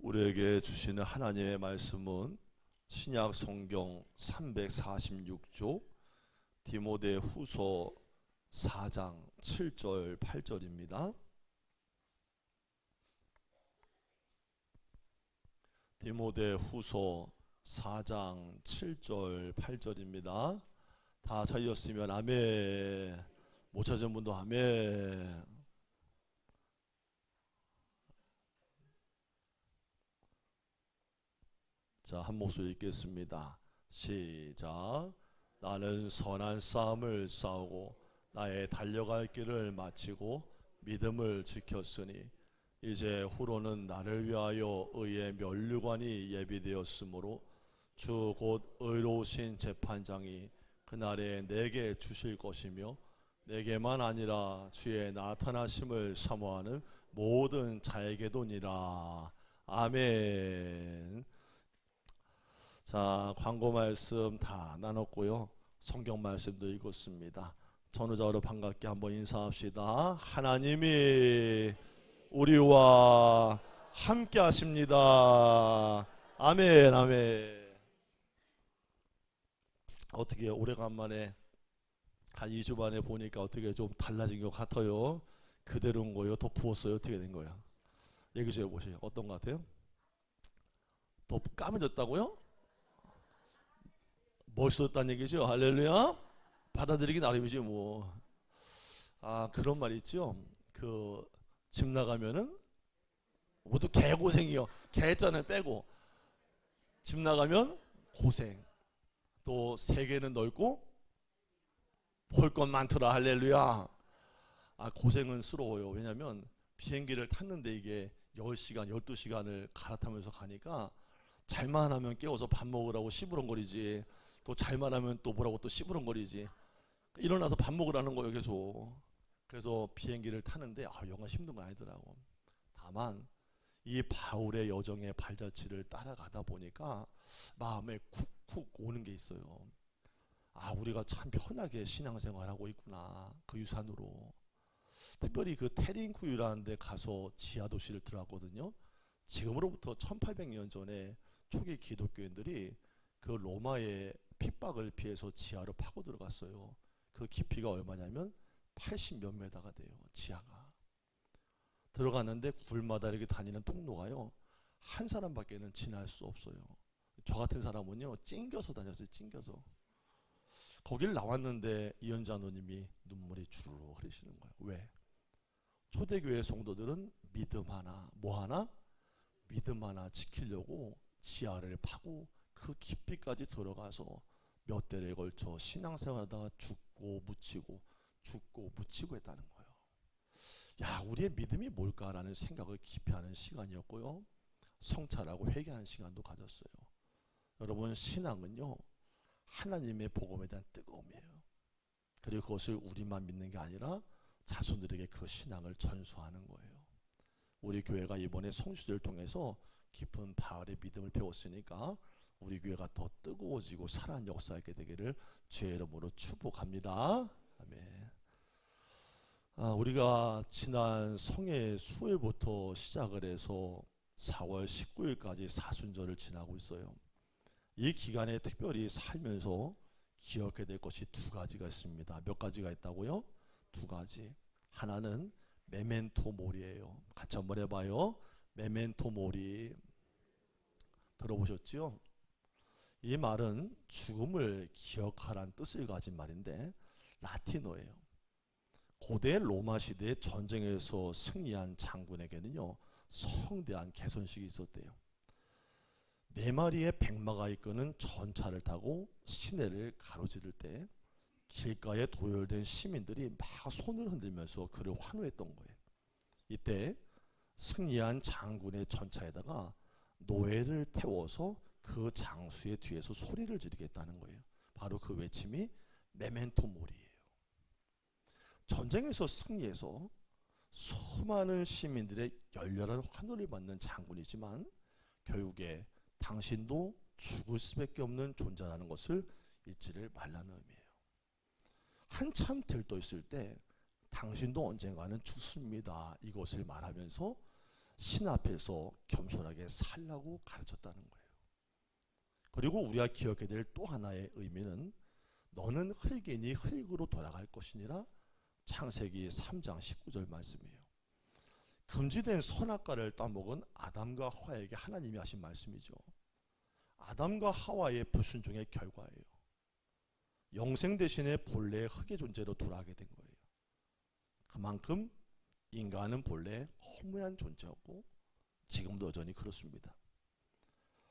우리에게 주시는 하나님의 말씀은 신약 성경 346조 디모데 후서 4장 7절 8절입니다. 디모데 후서 4장 7절 8절입니다. 다 찾으셨으면 아멘. 못 찾은 분도 아멘. 자, 한 목소리 읽겠습니다. 시작. 나는 선한 싸움을 싸우고 나의 달려갈 길을 마치고 믿음을 지켰으니 이제 후로는 나를 위하여 의의 면류관이 예비되었으므로 주 곧 의로우신 재판장이 그날에 내게 주실 것이며 내게만 아니라 주의 나타나심을 사모하는 모든 자에게도니라. 아멘. 자, 광고 말씀 다 나눴고요. 성경 말씀도 읽었습니다. 전우자로 반갑게 한번 인사합시다. 하나님이 우리와 함께 하십니다. 아멘, 아멘. 어떻게 오래간만에 한 2주 만에 보니까 어떻게 좀 달라진 것 같아요? 그대로인 거예요? 더 부었어요? 어떻게 된 거야? 얘기 좀 해보세요. 어떤 것 같아요? 더 까매졌다고요? 멋있었다는 얘기죠. 할렐루야. 받아들이기 나름이지 뭐. 아, 그런 말 있죠. 그 집 나가면은 모두 개고생이요. 개자는 빼고 집 나가면 고생. 또 세계는 넓고 볼 것 많더라. 할렐루야. 아, 고생은 스러워요. 왜냐면 비행기를 탔는데 이게 10시간 12시간을 갈아타면서 가니까 잘만 하면 깨워서 밥 먹으라고 시부렁거리지, 또 잘만 하면 또 뭐라고 또 시부렁거리지. 일어나서 밥 먹으라는 거예요, 계속. 그래서 비행기를 타는데 영화 힘든 건 아니더라고. 다만 이 바울의 여정의 발자취를 따라가다 보니까 마음에 쿡쿡 오는 게 있어요. 아, 우리가 참 편하게 신앙생활하고 있구나, 그 유산으로. 특별히 그 테린쿠유라는 데 가서 지하도시를 들어갔거든요. 지금으로부터 1800년 전에 초기 기독교인들이 그 로마의 핍박을 피해서 지하로 파고 들어갔어요. 그 깊이가 얼마냐면 80 몇 메다가 돼요. 지하가. 들어갔는데 굴마다 이렇게 다니는 통로가요, 한 사람밖에는 지날 수 없어요. 저 같은 사람은요, 찡겨서 다녔어요. 찡겨서. 거길 나왔는데 이현자노님이 눈물이 주르르 흐르시는 거예요. 왜? 초대교회 성도들은 믿음 하나, 뭐 하나? 믿음 하나 지키려고 지하를 파고 그 깊이까지 들어가서 몇 대를 걸쳐 신앙생활하다가 죽고 묻히고 죽고 묻히고 했다는 거예요. 야, 우리의 믿음이 뭘까라는 생각을 깊이 하는 시간이었고요. 성찰하고 회개하는 시간도 가졌어요. 여러분, 신앙은요, 하나님의 복음에 대한 뜨거움이에요. 그리고 그것을 우리만 믿는 게 아니라 자손들에게 그 신앙을 전수하는 거예요. 우리 교회가 이번에 성수제를 통해서 깊은 바울의 믿음을 배웠으니까 우리 교회가 더 뜨거워지고 살아난 역사하게 되기를 주의 이름으로 축복합니다. 아멘. 우리가 지난 성회 수요일부터 시작을 해서 4월 19일까지 사순절을 지나고 있어요. 이 기간에 특별히 살면서 기억해야 될 것이 두 가지가 있습니다. 몇 가지가 있다고요? 두 가지. 하나는 메멘토 모리예요. 같이 한번 해봐요. 메멘토 모리. 들어보셨죠? 이 말은 죽음을 기억하라는 뜻을 가진 말인데 라틴어예요. 고대 로마 시대 전쟁에서 승리한 장군에게는요, 성대한 개선식이 있었대요. 4마리의 백마가 이끄는 전차를 타고 시내를 가로지를 때 길가에 도열된 시민들이 막 손을 흔들면서 그를 환호했던 거예요. 이때 승리한 장군의 전차에다가 노예를 태워서 그 장수의 뒤에서 소리를 지르겠다는 거예요. 바로 그 외침이 메멘토 모리예요. 전쟁에서 승리해서 수많은 시민들의 열렬한 환호를 받는 장군이지만 결국에 당신도 죽을 수밖에 없는 존재라는 것을 잊지를 말라는 의미예요. 한참 들떠 있을 때 당신도 언젠가는 죽습니다, 이것을 말하면서 신 앞에서 겸손하게 살라고 가르쳤다는 거예요. 그리고 우리가 기억해야 될 또 하나의 의미는 너는 흙이니 흙으로 돌아갈 것이니라. 창세기 3장 19절 말씀이에요. 금지된 선악과를 따먹은 아담과 하와에게 하나님이 하신 말씀이죠. 아담과 하와의 불순종의 결과예요. 영생 대신에 본래의 흙의 존재로 돌아가게 된 거예요. 그만큼 인간은 본래 허무한 존재였고 지금도 여전히 그렇습니다.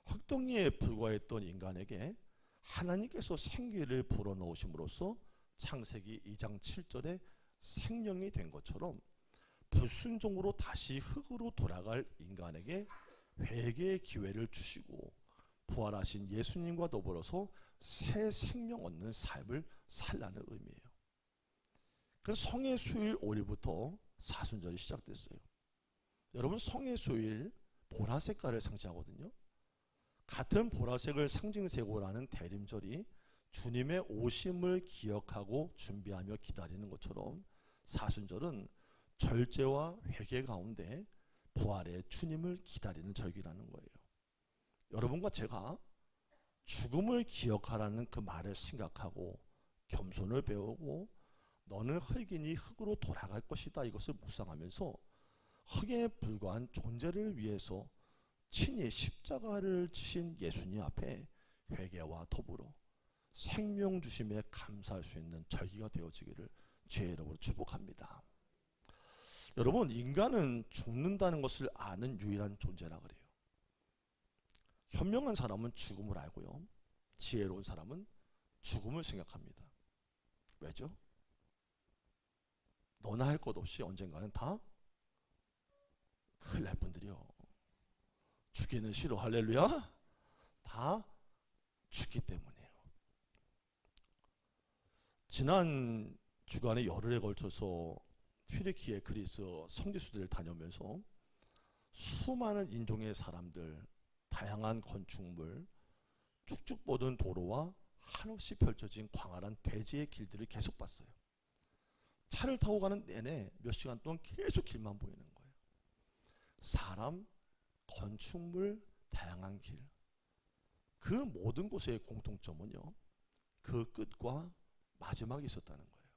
흙덩이에 불과했던 인간에게 하나님께서 생기를 불어넣으심으로써 창세기 2장 7절에 생명이 된 것처럼 불순종으로 다시 흙으로 돌아갈 인간에게 회개의 기회를 주시고 부활하신 예수님과 더불어서 새 생명 얻는 삶을 살라는 의미예요. 그래서 성의 수요일 5일부터 사순절이 시작됐어요. 여러분, 성의 수요일 보라색깔을 상징하거든요. 같은 보라색을 상징색으로 하는 대림절이 주님의 오심을 기억하고 준비하며 기다리는 것처럼 사순절은 절제와 회개 가운데 부활의 주님을 기다리는 절기라는 거예요. 여러분과 제가 죽음을 기억하라는 그 말을 생각하고 겸손을 배우고 너는 흙이니 흙으로 돌아갈 것이다, 이것을 묵상하면서 흙에 불과한 존재를 위해서 친히 십자가를 지신 예수님 앞에 회개와 더불어 생명 주심에 감사할 수 있는 절기가 되어지기를 주의 이름으로 축복합니다. 여러분, 인간은 죽는다는 것을 아는 유일한 존재라 그래요. 현명한 사람은 죽음을 알고요, 지혜로운 사람은 죽음을 생각합니다. 왜죠? 너나 할 것 없이 언젠가는 다 큰일 날 분들이요. 죽기는 싫어. 할렐루야. 다 죽기 때문이에요. 지난 주간에 열흘에 걸쳐서 튀르키예, 그리스 성지순례를 다녀오면서 수많은 인종의 사람들, 다양한 건축물, 쭉쭉 뻗은 도로와 한없이 펼쳐진 광활한 대지의 길들을 계속 봤어요. 차를 타고 가는 내내 몇 시간 동안 계속 길만 보이는 거예요. 사람, 건축물, 다양한 길, 그 모든 곳의 공통점은요, 그 끝과 마지막이 있었다는 거예요.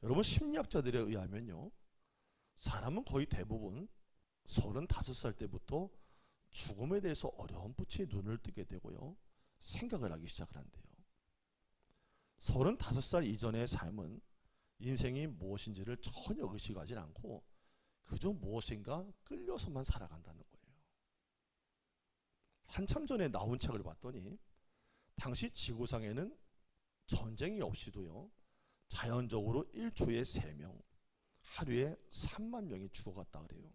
여러분, 심리학자들에 의하면요, 사람은 거의 대부분 35살 때부터 죽음에 대해서 어렴풋이 눈을 뜨게 되고요, 생각을 하기 시작을 한대요. 35살 이전의 삶은 인생이 무엇인지를 전혀 의식하지 않고 그저 무엇인가 끌려서만 살아간다는 거예요. 한참 전에 나온 책을 봤더니 당시 지구상에는 전쟁이 없이도요, 자연적으로 1초에 3명, 하루에 3만 명이 죽어갔다 그래요.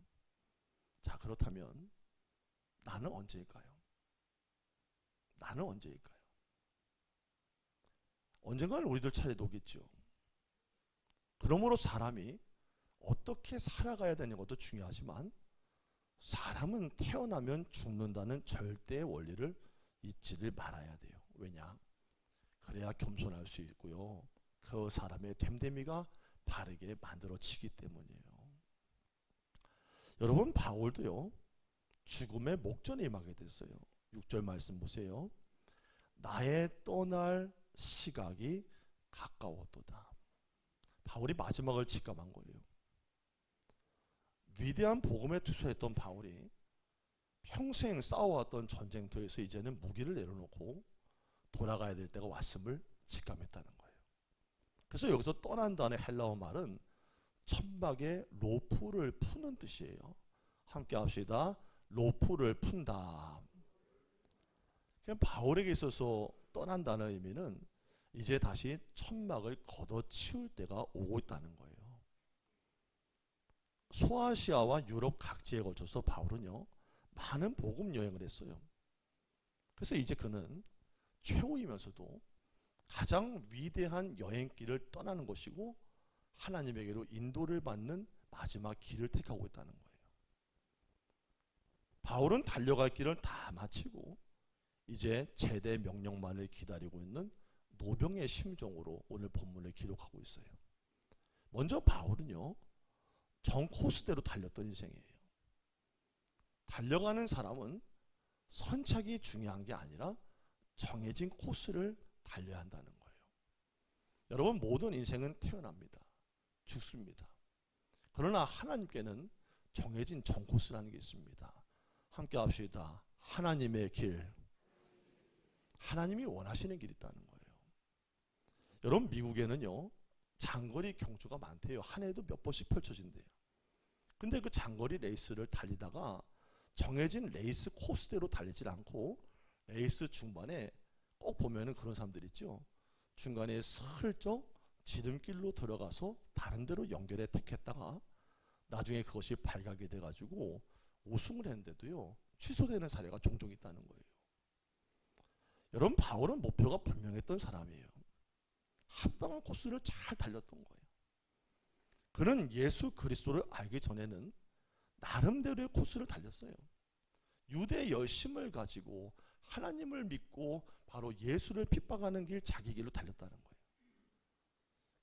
자, 그렇다면 나는 언제일까요? 나는 언제일까요? 언젠가는 우리들 차례도 오겠죠. 그러므로 사람이 어떻게 살아가야 되는 것도 중요하지만 사람은 태어나면 죽는다는 절대의 원리를 잊지를 말아야 돼요. 왜냐? 그래야 겸손할 수 있고요, 그 사람의 됨됨이가 바르게 만들어지기 때문이에요. 여러분, 바울도요, 죽음의 목전에 임하게 됐어요. 6절 말씀 보세요. 나의 떠날 시각이 가까웠도다. 바울이 마지막을 직감한 거예요. 위대한 복음에 투사했던 바울이 평생 싸워왔던 전쟁터에서 이제는 무기를 내려놓고 돌아가야 될 때가 왔음을 직감했다는 거예요. 그래서 여기서 떠난다는 헬라어 말은 천막에 로프를 푸는 뜻이에요. 함께 합시다. 로프를 푼다. 그냥 바울에게 있어서 떠난다는 의미는 이제 다시 천막을 걷어치울 때가 오고 있다는 거예요. 소아시아와 유럽 각지에 걸쳐서 바울은요, 많은 복음 여행을 했어요. 그래서 이제 그는 최후이면서도 가장 위대한 여행길을 떠나는 것이고 하나님에게로 인도를 받는 마지막 길을 택하고 있다는 거예요. 바울은 달려갈 길을 다 마치고 이제 제대 명령만을 기다리고 있는 노병의 심정으로 오늘 본문을 기록하고 있어요. 먼저 바울은요, 정 코스대로 달렸던 인생이에요. 달려가는 사람은 선착이 중요한 게 아니라 정해진 코스를 달려야 한다는 거예요. 여러분, 모든 인생은 태어납니다. 죽습니다. 그러나 하나님께는 정해진 정코스라는 게 있습니다. 함께 합시다. 하나님의 길. 하나님이 원하시는 길이 있다는 거예요. 여러분, 미국에는요 장거리 경주가 많대요. 한 해도 몇 번씩 펼쳐진대요. 근데 그 장거리 레이스를 달리다가 정해진 레이스 코스대로 달리질 않고 레이스 중반에 꼭 보면은 그런 사람들 있죠. 중간에 슬쩍 지름길로 들어가서 다른 데로 연결해 택했다가 나중에 그것이 발각이 돼가지고 우승을 했는데도요 취소되는 사례가 종종 있다는 거예요. 여러분, 바울은 목표가 분명했던 사람이에요. 합당한 코스를 잘 달렸던 거예요. 그는 예수 그리스도를 알기 전에는 나름대로의 코스를 달렸어요. 유대의 열심을 가지고 하나님을 믿고 바로 예수를 핍박하는 길, 자기 길로 달렸다는 거예요.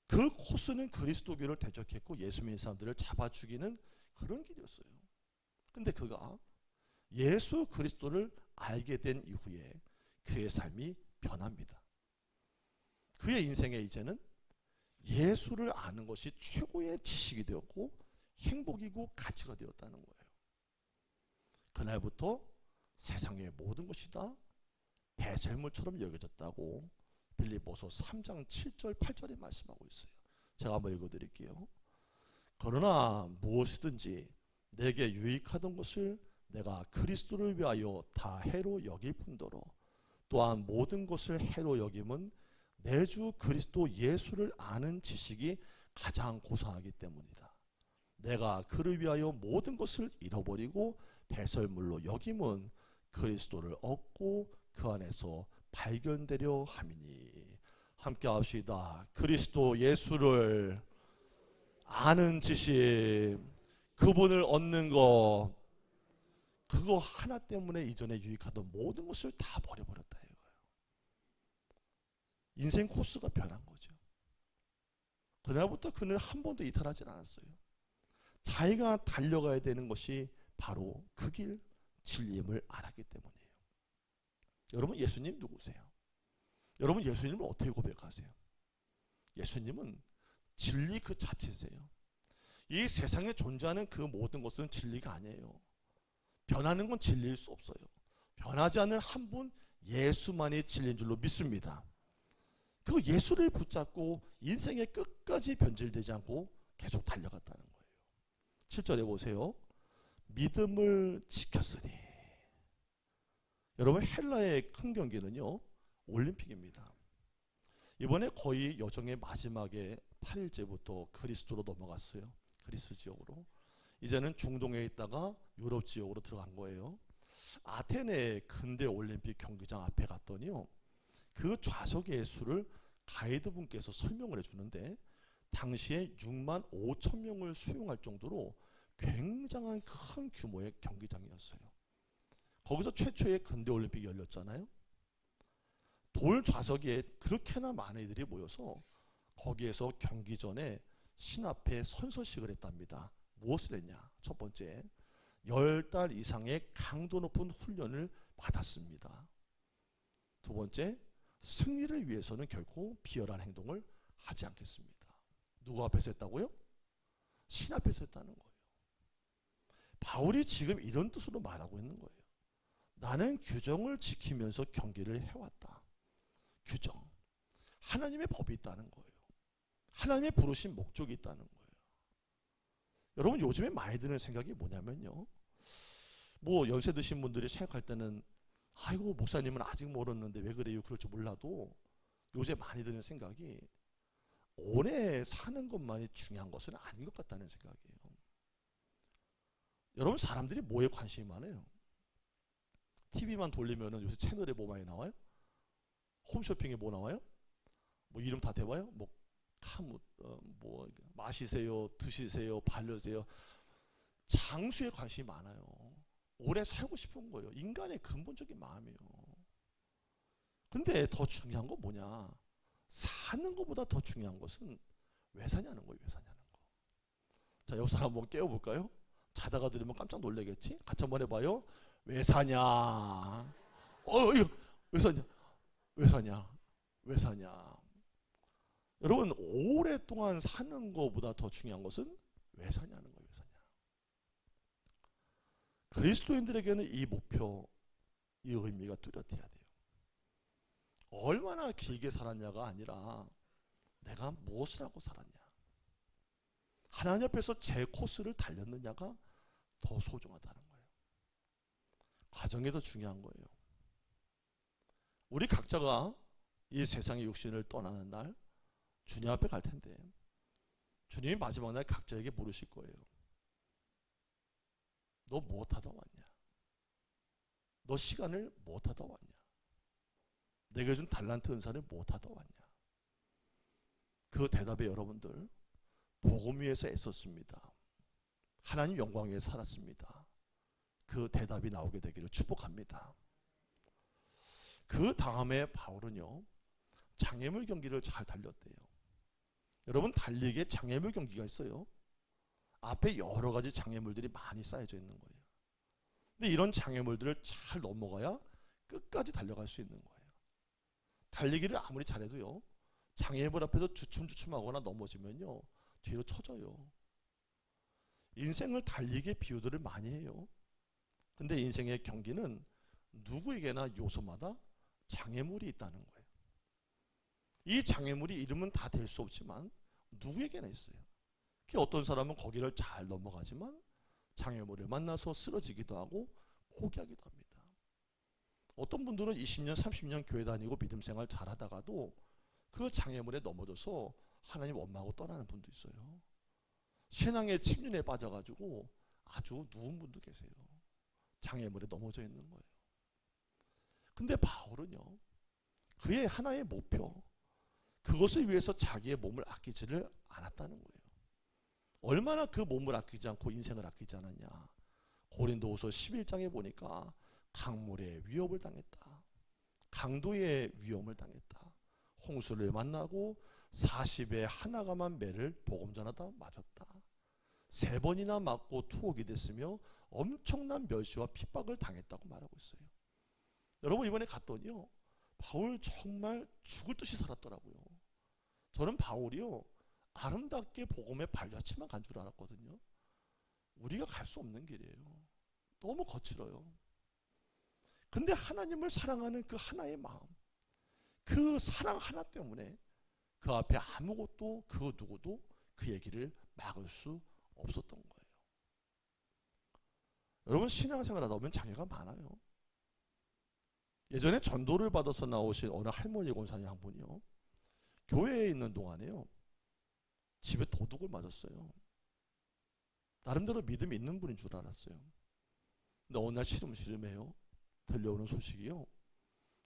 그 코스는 그리스도교를 대적했고 예수 믿는 사람들을 잡아 죽이는 그런 길이었어요. 근데 그가 예수 그리스도를 알게 된 이후에 그의 삶이 변합니다. 그의 인생에 이제는 예수를 아는 것이 최고의 지식이 되었고 행복이고 가치가 되었다는 거예요. 그날부터 세상의 모든 것이 다 배설물처럼 여겨졌다고 빌립보서 3장 7절 8절에 말씀하고 있어요. 제가 한번 읽어드릴게요. 그러나 무엇이든지 내게 유익하던 것을 내가 그리스도를 위하여 다 해로 여길 뿐더러 또한 모든 것을 해로 여김은 내 주 그리스도 예수를 아는 지식이 가장 고상하기 때문이다. 내가 그를 위하여 모든 것을 잃어버리고 배설물로 여김은 그리스도를 얻고 그 안에서 발견되려 함이니. 함께 합시다. 그리스도 예수를 아는 지식, 그분을 얻는 것, 그거 하나 때문에 이전에 유익하던 모든 것을 다 버려버렸다 이거예요. 인생 코스가 변한 거죠. 그날부터 그는 한 번도 이탈하지 않았어요. 자기가 달려가야 되는 것이 바로 그 길, 진리임을 알았기 때문이에요. 여러분, 예수님 누구세요? 여러분, 예수님을 어떻게 고백하세요? 예수님은 진리 그 자체세요. 이 세상에 존재하는 그 모든 것은 진리가 아니에요. 변하는 건 진리일 수 없어요. 변하지 않는 한 분 예수만이 진리인 줄로 믿습니다. 그 예수를 붙잡고 인생의 끝까지 변질되지 않고 계속 달려갔다는 거예요. 7절에 보세요. 믿음을 지켰으니. 여러분, 헬라의 큰 경기는요 올림픽입니다. 이번에 거의 여정의 마지막에 8일째부터 그리스도로 넘어갔어요. 그리스 지역으로. 이제는 중동에 있다가 유럽 지역으로 들어간 거예요. 아테네 근대 올림픽 경기장 앞에 갔더니요 그 좌석의 수를 가이드분께서 설명을 해주는데 당시에 6만 5천 명을 수용할 정도로 굉장한 큰 규모의 경기장이었어요. 거기서 최초의 근대올림픽이 열렸잖아요. 돌 좌석에 그렇게나 많은 이들이 모여서 거기에서 경기 전에 신 앞에 선서식을 했답니다. 무엇을 했냐? 첫 번째, 10달 이상의 강도 높은 훈련을 받았습니다. 두 번째, 승리를 위해서는 결코 비열한 행동을 하지 않겠습니다. 누구 앞에서 했다고요? 신 앞에서 했다는 거예요. 바울이 지금 이런 뜻으로 말하고 있는 거예요. 나는 규정을 지키면서 경기를 해왔다. 규정. 하나님의 법이 있다는 거예요. 하나님의 부르신 목적이 있다는 거예요. 여러분, 요즘에 많이 드는 생각이 뭐냐면요. 뭐 연세 드신 분들이 생각할 때는 아이고 목사님은 아직 멀었는데 왜 그래요? 그럴 줄 몰라도 요새 많이 드는 생각이 오래 사는 것만이 중요한 것은 아닌 것 같다는 생각이에요. 여러분, 사람들이 뭐에 관심이 많아요? TV만 돌리면은 요새 채널에 뭐 많이 나와요? 홈쇼핑에 뭐 나와요? 뭐 이름 다 대봐요? 뭐 마시세요, 드시세요, 바르세요. 장수에 관심이 많아요. 오래 살고 싶은 거예요. 인간의 근본적인 마음이에요. 근데 더 중요한 건 뭐냐? 사는 것보다 더 중요한 것은 왜 사냐는 거예요. 왜 사냐는 거. 자, 옆 사람 한번 깨워볼까요? 자다가 들으면 깜짝 놀라겠지? 같이 한번 해봐요. 왜 사냐? 이거 왜 사냐? 왜 사냐? 왜 사냐? 여러분, 오랫동안 사는 것보다 더 중요한 것은 왜 사냐는 거예요. 왜 사냐? 그리스도인들에게는 이 목표, 이 의미가 뚜렷해야 돼요. 얼마나 길게 살았냐가 아니라 내가 무엇을 하고 살았냐, 하나님 앞에서 제 코스를 달렸느냐가 더 소중하다는 거예요. 과정이 더 중요한 거예요. 우리 각자가 이 세상의 육신을 떠나는 날 주님 앞에 갈 텐데 주님이 마지막 날 각자에게 물으실 거예요. 너 무엇하다 왔냐? 너 시간을 무엇하다 왔냐? 내게 준 달란트 은사를 무엇하다 왔냐? 그 대답에 여러분들, 복음 위에서 애썼습니다. 하나님 영광 위에 살았습니다. 그 대답이 나오게 되기를 축복합니다. 그 다음에 바울은요, 장애물 경기를 잘 달렸대요. 여러분, 달리기에 장애물 경기가 있어요. 앞에 여러 가지 장애물들이 많이 쌓여져 있는 거예요. 근데 이런 장애물들을 잘 넘어가야 끝까지 달려갈 수 있는 거예요. 달리기를 아무리 잘해도요, 장애물 앞에서 주춤주춤하거나 넘어지면요, 뒤로 쳐져요. 인생을 달리기의 비유들을 많이 해요. 근데 인생의 경기는 누구에게나 요소마다 장애물이 있다는 거예요. 이 장애물이 이름은 다 될 수 없지만 누구에게나 있어요. 어떤 사람은 거기를 잘 넘어가지만 장애물을 만나서 쓰러지기도 하고 포기하기도 합니다. 어떤 분들은 20년, 30년 교회 다니고 믿음 생활 잘 하다가도 그 장애물에 넘어져서 하나님 원망하고 떠나는 분도 있어요. 신앙의 침륜에 빠져가지고 아주 누운 분도 계세요. 장애물에 넘어져 있는 거예요. 근데 바울은요, 그의 하나의 목표, 그것을 위해서 자기의 몸을 아끼지를 않았다는 거예요. 얼마나 그 몸을 아끼지 않고 인생을 아끼지 않았냐. 고린도후서 11장에 보니까 강물의 위협을 당했다, 강도의 위험을 당했다, 홍수를 만나고 40에 하나가만 매를 복음 전하다 맞았다, 3번이나 맞고 투옥이 됐으며 엄청난 멸시와 핍박을 당했다고 말하고 있어요. 여러분, 이번에 갔더니요, 바울 정말 죽을 듯이 살았더라고요. 저는 바울이요, 아름답게 복음의 발자취만 간 줄 알았거든요. 우리가 갈 수 없는 길이에요. 너무 거칠어요. 근데 하나님을 사랑하는 그 하나의 마음, 그 사랑 하나 때문에 그 앞에 아무것도 그 누구도 그 얘기를 막을 수 없었던 거예요. 여러분, 신앙생활 하다 보면 장애가 많아요. 예전에 전도를 받아서 나오신 어느 할머니 권사님 한 분이요, 교회에 있는 동안에요, 집에 도둑을 맞았어요. 나름대로 믿음이 있는 분인 줄 알았어요. 근데 어느 날 시름시름해요. 들려오는 소식이요,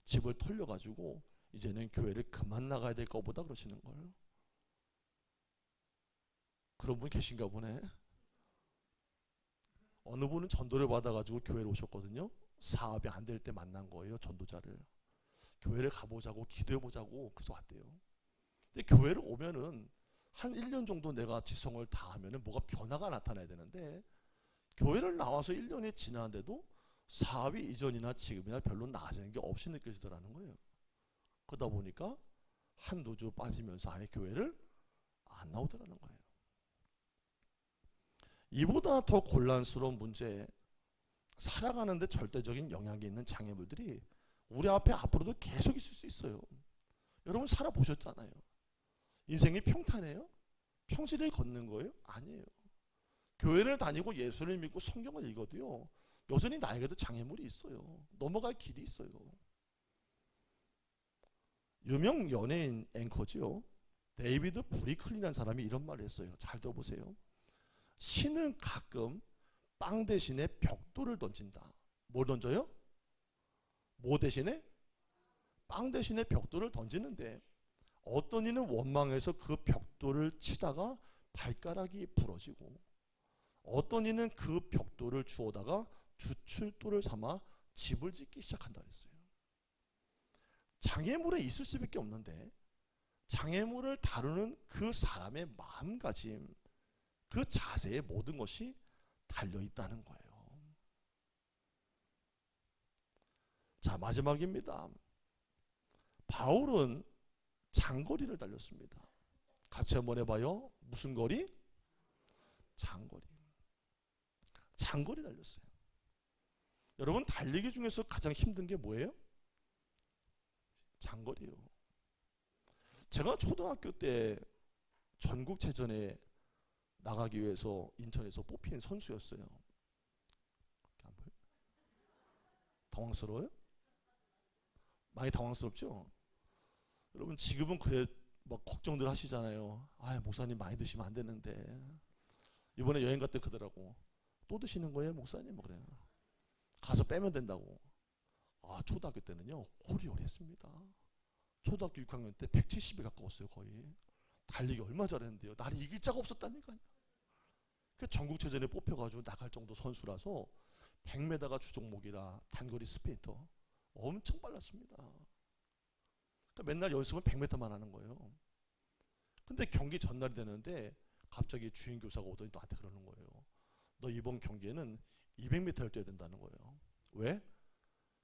집을 털려가지고 이제는 교회를 그만 나가야 될 거보다 그러시는 거예요. 그런 분 계신가 보네. 어느 분은 전도를 받아가지고 교회를 오셨거든요. 사업이 안 될 때 만난 거예요, 전도자를. 교회를 가보자고, 기도해보자고, 그래서 왔대요. 근데 교회를 오면은 한 1년 정도 내가 지성을 다하면은 뭐가 변화가 나타나야 되는데, 교회를 나와서 1년이 지났는데도 사업이 이전이나 지금이나 별로 나아지는 게 없이 느껴지더라는 거예요. 그러다 보니까 한두 주 빠지면서 아예 교회를 안 나오더라는 거예요. 이보다 더 곤란스러운 문제, 살아가는데 절대적인 영향이 있는 장애물들이 우리 앞에 앞으로도 계속 있을 수 있어요. 여러분, 살아보셨잖아요. 인생이 평탄해요? 평지를 걷는 거예요? 아니에요. 교회를 다니고 예수를 믿고 성경을 읽어도요, 여전히 나에게도 장애물이 있어요. 넘어갈 길이 있어요. 유명 연예인 앵커지요, 데이비드 브리클리라는 사람이 이런 말을 했어요. 잘 들어보세요. 신은 가끔 빵 대신에 벽돌을 던진다. 뭘 던져요? 뭐 대신에? 빵 대신에 벽돌을 던지는데, 어떤 이는 원망해서 그 벽돌을 치다가 발가락이 부러지고, 어떤 이는 그 벽돌을 주워다가 주출돌을 삼아 집을 짓기 시작한다 그랬어요. 장애물에 있을 수밖에 없는데, 장애물을 다루는 그 사람의 마음가짐, 그 자세의 모든 것이 달려 있다는 거예요. 자, 마지막입니다. 바울은 장거리를 달렸습니다. 같이 한번 해봐요. 무슨 거리? 장거리. 장거리 달렸어요. 여러분, 달리기 중에서 가장 힘든 게 뭐예요? 장거리요. 제가 초등학교 때 전국체전에 나가기 위해서 인천에서 뽑힌 선수였어요. 당황스러워요? 많이 당황스럽죠? 여러분, 지금은 그래 막 걱정들 하시잖아요. 아, 목사님 많이 드시면 안 되는데. 이번에 여행 갔을 때 그러더라고. 또 드시는 거예요, 목사님? 뭐 그래요. 가서 빼면 된다고. 아, 초등학교 때는요, 호리호리했습니다. 초등학교 6학년 때 170에 가까웠어요, 거의. 달리기 얼마 잘했는데요. 나를 이길 자가 없었다니까요. 그 전국체전에 뽑혀가지고 나갈 정도 선수라서 100m가 주종목이라 단거리 스프린터 엄청 빨랐습니다. 그러니까 맨날 연습은 100m만 하는 거예요. 근데 경기 전날이 되는데 갑자기 주임 교사가 오더니 너한테 그러는 거예요. 너 이번 경기에는 200m를 뛰어야 된다는 거예요. 왜?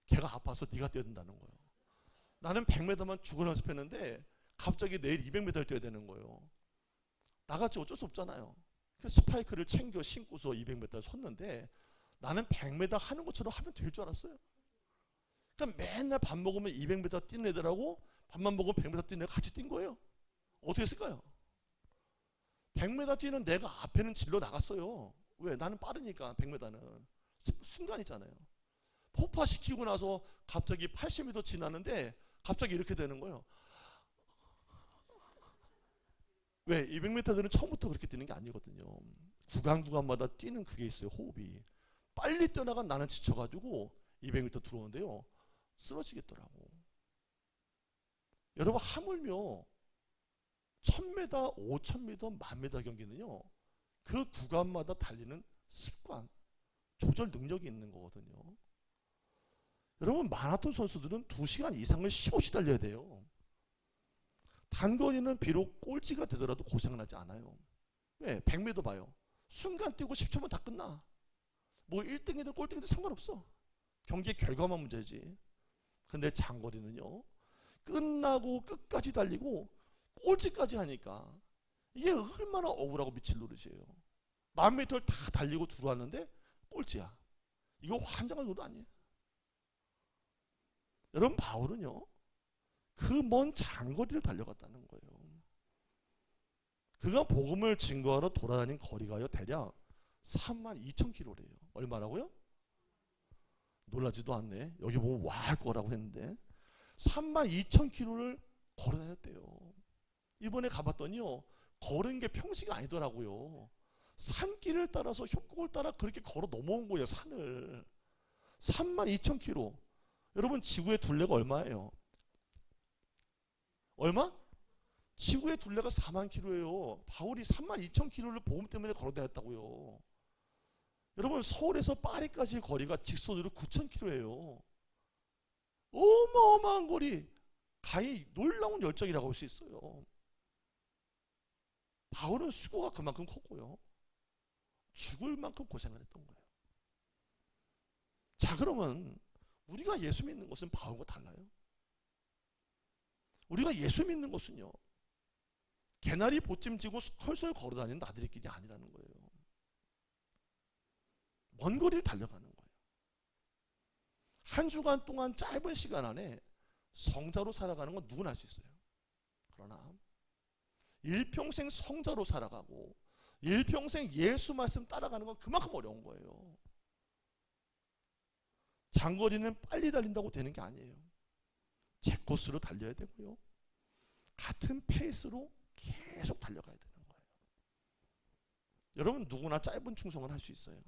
걔가 아파서 네가 뛰어야 된다는 거예요. 나는 100m만 죽어 연습했는데 갑자기 내일 200m를 뛰어야 되는 거예요. 나같이 어쩔 수 없잖아요. 그래서 스파이크를 챙겨 신고서 200m를 섰는데 나는 100m 하는 것처럼 하면 될 줄 알았어요. 그러니까 맨날 밥 먹으면 200m 뛰는 애들하고 밥만 먹으면 100m 뛰는 애가 같이 뛴 거예요. 어떻게 했을까요? 100m 뛰는 내가 앞에는 질러 나갔어요. 왜? 나는 빠르니까 100m는 순간이잖아요. 폭파시키고 나서 갑자기 80m 지나는데 갑자기 이렇게 되는 거예요. 왜? 200m들은 처음부터 그렇게 뛰는 게 아니거든요. 구간마다 뛰는 그게 있어요. 호흡이. 빨리 뛰어나간 나는 지쳐가지고 200m 들어오는데요. 쓰러지겠더라고. 여러분, 하물며 1000m, 5000m, 1000m 경기는요. 그 구간마다 달리는 습관, 조절 능력이 있는 거거든요. 여러분, 마라톤 선수들은 2시간 이상을 쉼없이 달려야 돼요. 단거리는 비록 꼴찌가 되더라도 고생은 하지 않아요. 왜? 100m 봐요. 순간 뛰고 10초면 다 끝나. 뭐 1등이든 꼴등이든 상관없어. 경기의 결과만 문제지. 근데 장거리는요, 끝나고 끝까지 달리고 꼴찌까지 하니까 이게 얼마나 억울하고 미칠 노릇이에요. 1000m를 다 달리고 들어왔는데 꼴찌야. 이거 환장할 노릇 아니에요. 여러분, 바울은요, 그 먼 장거리를 달려갔다는 거예요. 그가 복음을 증거하러 돌아다닌 거리가요, 대략 32,000km래요. 얼마라고요? 놀라지도 않네. 여기 보면 와 할 거라고 했는데 32,000km를 걸어다녔대요. 이번에 가봤더니요, 걸은 게 평시가 아니더라고요. 산길을 따라서 협곡을 따라 그렇게 걸어 넘어온 거예요, 산을. 32,000km. 여러분, 지구의 둘레가 얼마예요? 얼마? 지구의 둘레가 4만 킬로예요. 바울이 32,000km를 복음 때문에 걸어다녔다고요. 여러분, 서울에서 파리까지의 거리가 직선으로 9,000km예요. 어마어마한 거리. 가히 놀라운 열정이라고 할 수 있어요. 바울은 수고가 그만큼 컸고요. 죽을 만큼 고생을 했던 거예요. 자, 그러면 우리가 예수 믿는 것은 바울과 달라요? 우리가 예수 믿는 것은요, 개나리 보찜지고 컬솔 걸어다니는 나들이길이 아니라는 거예요. 먼 거리를 달려가는 거예요. 한 주간 동안 짧은 시간 안에 성자로 살아가는 건 누구나 할 수 있어요. 그러나 일평생 성자로 살아가고 일평생 예수 말씀 따라가는 건 그만큼 어려운 거예요. 장거리는 빨리 달린다고 되는 게 아니에요. 제 코스로 달려야 되고요. 같은 페이스로 계속 달려가야 되는 거예요. 여러분, 누구나 짧은 충성을 할 수 있어요.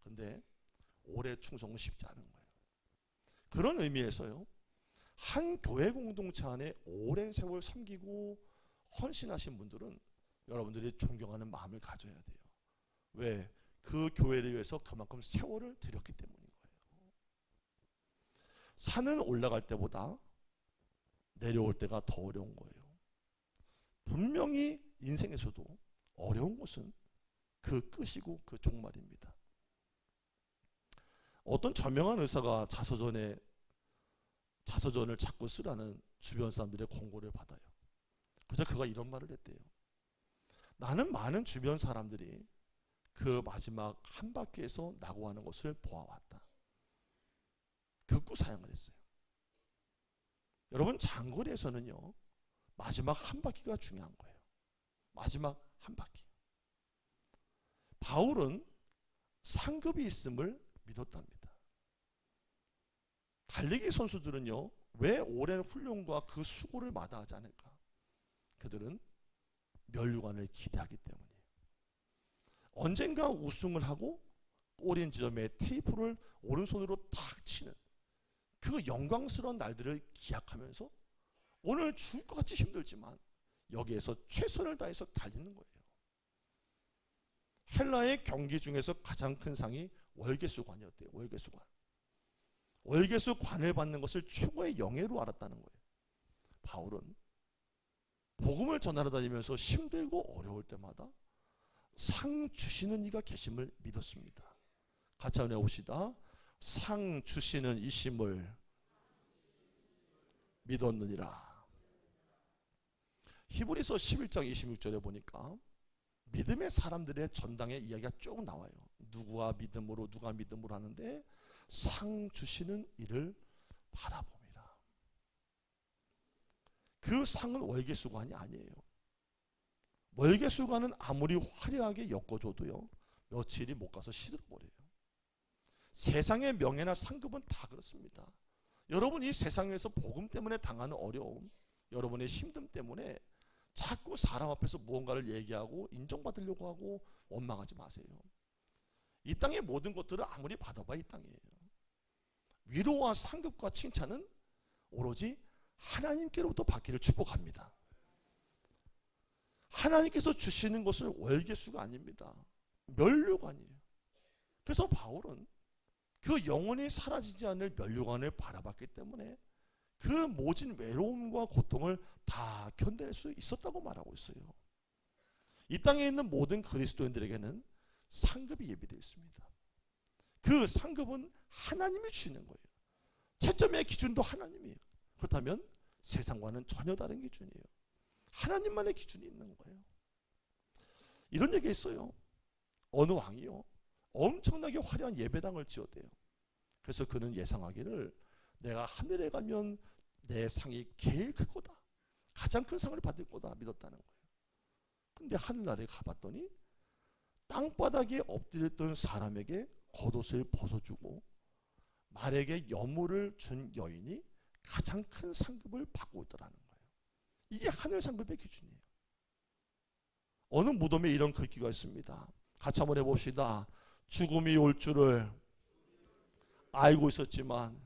근데 오래 충성은 쉽지 않은 거예요. 그런 의미에서요, 한 교회 공동체 안에 오랜 세월 섬기고 헌신하신 분들은 여러분들이 존경하는 마음을 가져야 돼요. 왜? 그 교회를 위해서 그만큼 세월을 들였기 때문인 거예요. 산을 올라갈 때보다 내려올 때가 더 어려운 거예요. 분명히 인생에서도 어려운 것은 그 끝이고 그 종말입니다. 어떤 저명한 의사가 자서전을 자꾸 쓰라는 주변 사람들의 권고를 받아요. 그래서 그가 이런 말을 했대요. 나는 많은 주변 사람들이 그 마지막 한 바퀴에서 낙오하는 것을 보아왔다. 극구 사용을 했어요. 여러분, 장거리에서는요, 마지막 한 바퀴가 중요한 거예요. 마지막 한 바퀴. 바울은 상급이 있음을 믿었답니다. 달리기 선수들은요, 왜 오랜 훈련과 그 수고를 마다하지 않을까? 그들은 면류관을 기대하기 때문이에요. 언젠가 우승을 하고 꼬린 지점에 테이프를 오른손으로 탁 치는 그 영광스러운 날들을 기약하면서 오늘 죽을 것 같이 힘들지만 여기에서 최선을 다해서 달리는 거예요. 헬라의 경기 중에서 가장 큰 상이 월계수관이었대요. 월계수관을 받는 것을 최고의 영예로 알았다는 거예요. 바울은 복음을 전하러 다니면서 힘들고 어려울 때마다 상 주시는 이가 계심을 믿었습니다. 같이 한번 해봅시다. 상 주시는 이심을 믿었느니라. 히브리서 11장 26절에 보니까 믿음의 사람들의 전당의 이야기가 쭉 나와요. 누가 믿음으로 하는데 상 주시는 이를 바라봅니다. 그 상은 월계수관이 아니에요. 월계수관은 아무리 화려하게 엮어줘도요, 며칠이 못 가서 시들어버려요. 세상의 명예나 상급은 다 그렇습니다. 여러분, 이 세상에서 복음 때문에 당하는 어려움, 여러분의 힘듦 때문에 자꾸 사람 앞에서 무언가를 얘기하고 인정받으려고 하고 원망하지 마세요. 이 땅의 모든 것들을 아무리 받아봐 이 땅이에요. 위로와 상급과 칭찬은 오로지 하나님께로부터 받기를 축복합니다. 하나님께서 주시는 것은 월계수가 아닙니다. 면류관이에요. 그래서 바울은 그 영원히 사라지지 않을 면류관을 바라봤기 때문에 그 모진 외로움과 고통을 다 견뎌낼 수 있었다고 말하고 있어요. 이 땅에 있는 모든 그리스도인들에게는 상급이 예비되어 있습니다. 그 상급은 하나님이 주시는 거예요. 채점의 기준도 하나님이에요. 그렇다면 세상과는 전혀 다른 기준이에요. 하나님만의 기준이 있는 거예요. 이런 얘기 있어요. 어느 왕이요, 엄청나게 화려한 예배당을 지었대요. 그래서 그는 예상하기를 내가 하늘에 가면 내 상이 제일 클 거다, 가장 큰 상을 받을 거다 믿었다는 거예요. 근데 하늘나라에 가봤더니 땅바닥에 엎드렸던 사람에게 겉옷을 벗어주고 말에게 여물을 준 여인이 가장 큰 상급을 받고 있더라는 거예요. 이게 하늘 상급의 기준이에요. 어느 무덤에 이런 글귀가 있습니다. 같이 한번 해봅시다. 죽음이 올 줄을 알고 있었지만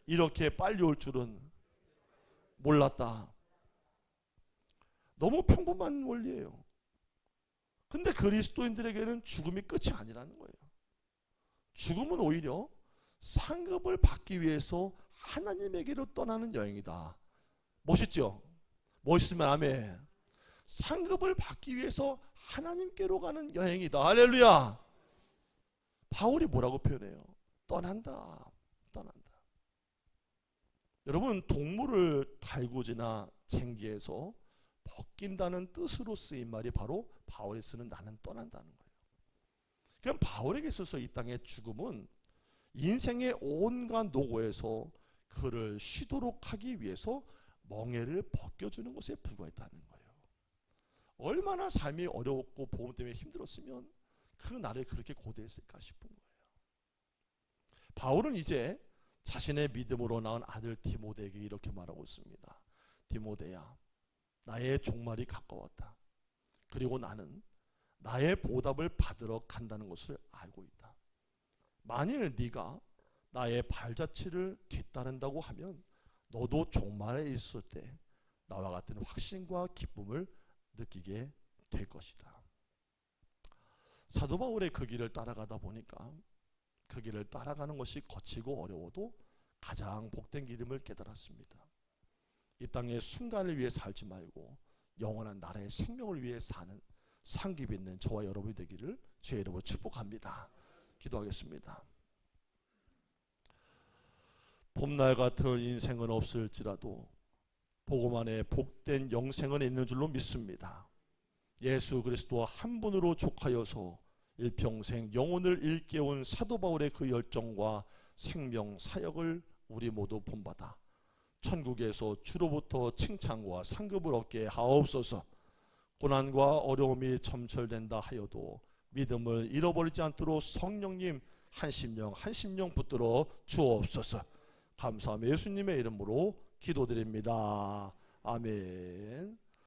이렇게 빨리 올 줄은 몰랐다. 너무 평범한 원리예요. 근데 그리스도인들에게는 죽음이 끝이 아니라는 거예요. 죽음은 오히려 상급을 받기 위해서 하나님에게로 떠나는 여행이다. 멋있죠? 멋있으면 아멘. 상급을 받기 위해서 하나님께로 가는 여행이다. 할렐루야. 바울이 뭐라고 표현해요? 떠난다. 여러분, 동물을 달구지나 쟁기에서 벗긴다는 뜻으로 쓰인 말이 바로 바울이 쓰는 나는 떠난다는 거예요. 그럼 바울에게 있어서 이 땅의 죽음은 인생의 온갖 노고에서 그를 쉬도록 하기 위해서 멍에를 벗겨주는 것에 불과했다는 거예요. 얼마나 삶이 어려웠고 복음 때문에 힘들었으면 그 날을 그렇게 고대했을까 싶은 거예요. 바울은 이제 자신의 믿음으로 낳은 아들 디모데에게 이렇게 말하고 있습니다. 디모데야, 나의 종말이 가까웠다. 그리고 나는 나의 보답을 받으러 간다는 것을 알고 있다. 만일 네가 나의 발자취를 뒤따른다고 하면 너도 종말에 있을 때 나와 같은 확신과 기쁨을 느끼게 될 것이다. 사도 바울의 그 길을 따라가다 보니까 그 길을 따라가는 것이 거치고 어려워도 가장 복된 길임을 깨달았습니다. 이 땅의 순간을 위해 살지 말고 영원한 나라의 생명을 위해 사는 상급 있는 저와 여러분이 되기를 주의 이름으로 축복합니다. 기도하겠습니다. 봄날 같은 인생은 없을지라도 복음 안에 복된 영생은 있는 줄로 믿습니다. 예수 그리스도와 한 분으로 족하여서 일평생 영혼을 일깨운 사도 바울의 그 열정과 생명 사역을 우리 모두 본받아 천국에서 주로부터 칭찬과 상급을 얻게 하옵소서. 고난과 어려움이 점철된다 하여도 믿음을 잃어버리지 않도록 성령님 한 심령 붙들어 주옵소서. 감사하며 예수님의 이름으로 기도드립니다. 아멘.